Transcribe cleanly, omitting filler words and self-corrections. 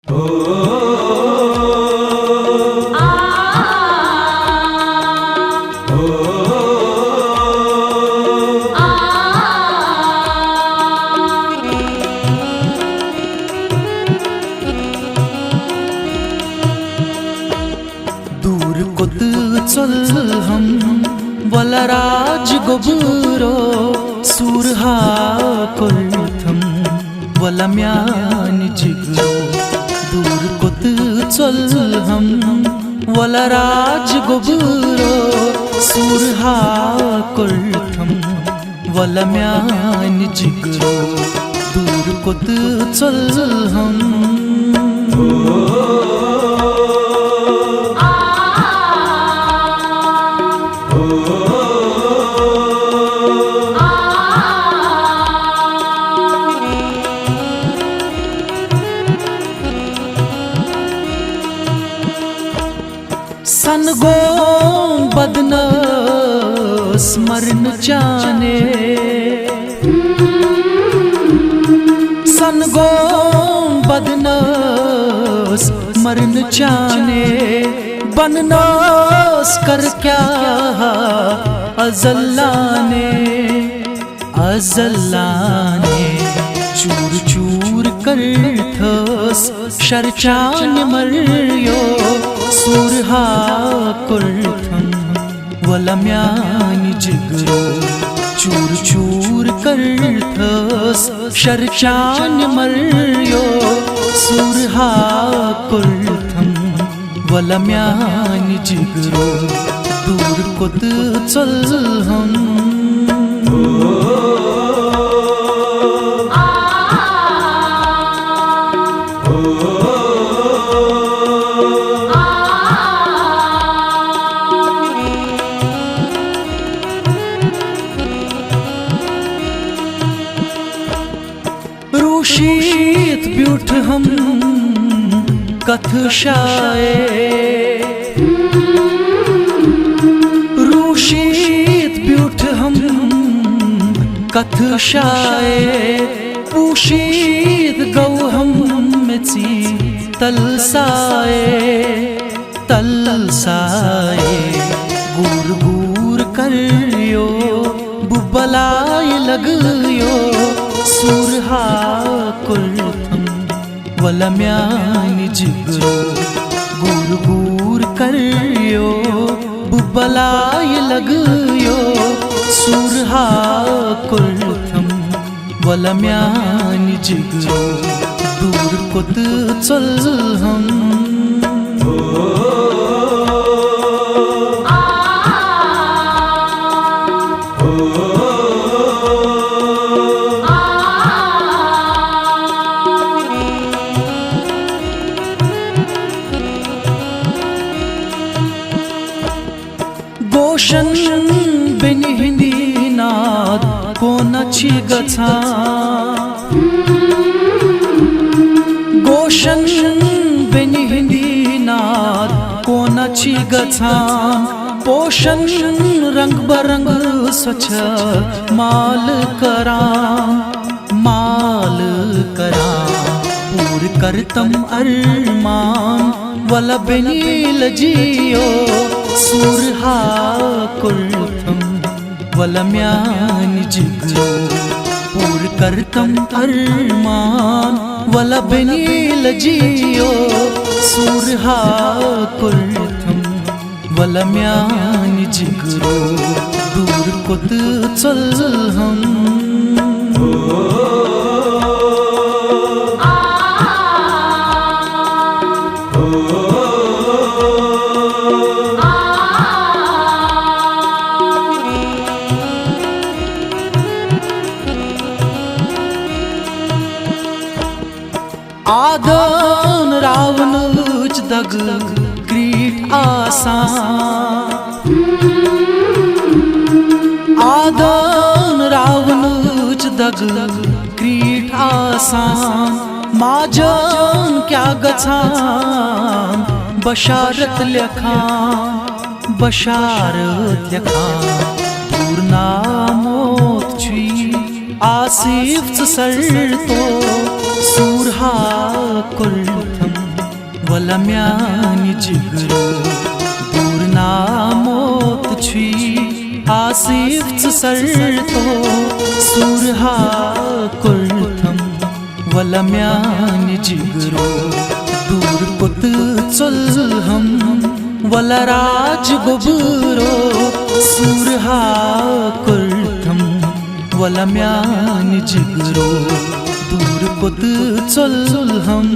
दूर कोत चल हम वलराज गोबुरो सूरहा कोर्थम वलम्यान जिगरो दूर कोत चल हम वलराज गोबुरो सूरहा कोर्थम वलम्यान जिगरो दूर कोत चल हम सन गो बदन स्मरण जाने सन गो बदन स्मरण जाने बननास कर क्या अज़ल्लाने चूर चूर कर थस शरचान मर्यो सूरहा कुर्थम वलम्यान जिगरो चूर चूर कर थस शरचान मर्यो सूरहा कुर्थम वलम्यान जिगरो दूर कोत चल हम रूशीत ब्यूठ हम कथ शाये रूशीत ब्यूठ हम कथ शाये पूशीत गौ हम मेची तलसाए गूर गूर करियो बुबलाय लगयो सूरहा कुर्थम वलम्यान जिगरो गूर गूर करियो बुबलाय लगयो सूरहा कुर्थम वलम्यान जिगरो दूर कोत चल हम गोशन बेनि हिंदी नाद कोन अछि गछा गोशन बेनि हिंदी नाद कोन अछि गछा पोषण रंग बरंग स्वच्छ माल करा पूर करतम अरमान वल बेनील जियो सूरहा कुर्थम वलम्यान जिगरो पूर करतम अरमान वल बेनील जियो सूरहा कुर्थम वलम्यान जिगरो दूर कोत चल हम आदन रावण दग ग्रीट आसान आदन रावण दग ग्रीट आसान माजन क्या गछान बशारत लेखा पूर्णा मोत छी आसिफ सर तो सूरहा कुर्थम वलम्यानि जिगरो दूर नामोत छी आसिफ सरतो सुरहा कुर्थम वलम्यानि जिगरो दूर कुत चुल्हम वलराज गुबरो सुरहा कुर्थम वलम्यानि जिगरो दूर कुत चुल्हम।